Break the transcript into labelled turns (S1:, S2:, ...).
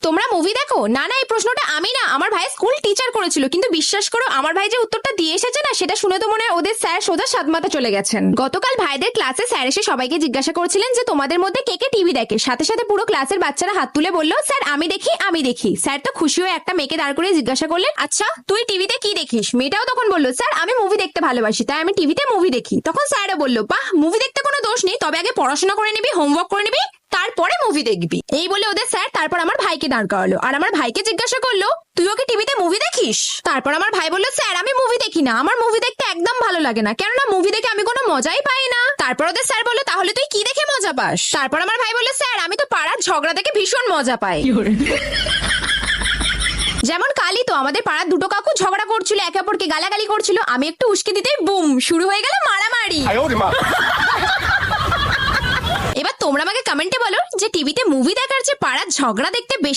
S1: তোমরা মুভি দেখো? না না, এই প্রশ্নটা আমি না, আমার ভাই স্কুল টিচার করেছিল। কিন্তু বিশ্বাস করো, আমার ভাই যে উত্তরটা দিয়ে এসেছে না, সেটা শুনে তো মনে হয় ওদের স্যার সোজা সাত মাথা চলে গেছেন। গতকাল ভাইদের ক্লাসে স্যার এসে সবাইকে জিজ্ঞাসা করছিলেন যে তোমাদের মধ্যে কে কে টিভি দেখে। সাথে সাথে পুরো ক্লাসের বাচ্চারা হাত তুলে বললো, স্যার আমি দেখি আমি দেখি। স্যার তো খুশি হয়ে একটা মেয়েকে দাঁড় করে জিজ্ঞাসা করলেন, আচ্ছা তুই টিভিতে কি দেখিস? মেয়েটাও তখন বললো, স্যার আমি মুভি দেখতে ভালোবাসি, তাই আমি টিভিতে মুভি দেখি। তখন স্যারও বললো, বাহ, মুভি দেখতে কোনো দোষ নেই, তবে আগে পড়াশোনা করে নিবি, হোমওয়ার্ক করে নিবি, তারপরে মুভি দেখবি। এই বলে ওদের স্যার তারপর আমার ভাইকে দাঁড় করালো, আর আমার ভাইকে জিজ্ঞাসা করলো, তুই ওকে টিভিতে মুভি দেখিস? তারপর আমার ভাই বললো, স্যার আমি মুভি দেখি না, আমার মুভি দেখতে একদম ভালো লাগে না, কেননা মুভি দেখে আমি কোনো মজাই পাই না। তারপর ওদের স্যার বললো, তাহলে তুই কি দেখে মজা পাস? তারপর আমার ভাই বললো, স্যার আমি তো পাড়ার ঝগড়া দেখে ভীষণ মজা পাই। যেমন কালই তো আমাদের পাড়ার দুটো কাকু ঝগড়া করছিল, একে অপরকে গালাগালি করছিল, আমি একটু উস্কে দিতেই বুম শুরু হয়ে গেল মারামারি। এবার তোমরা আমাকে কমেন্টে বলো যে টিভিতে মুভি দেখার চেয়ে পাড়ার ঝগড়া দেখতে বেশি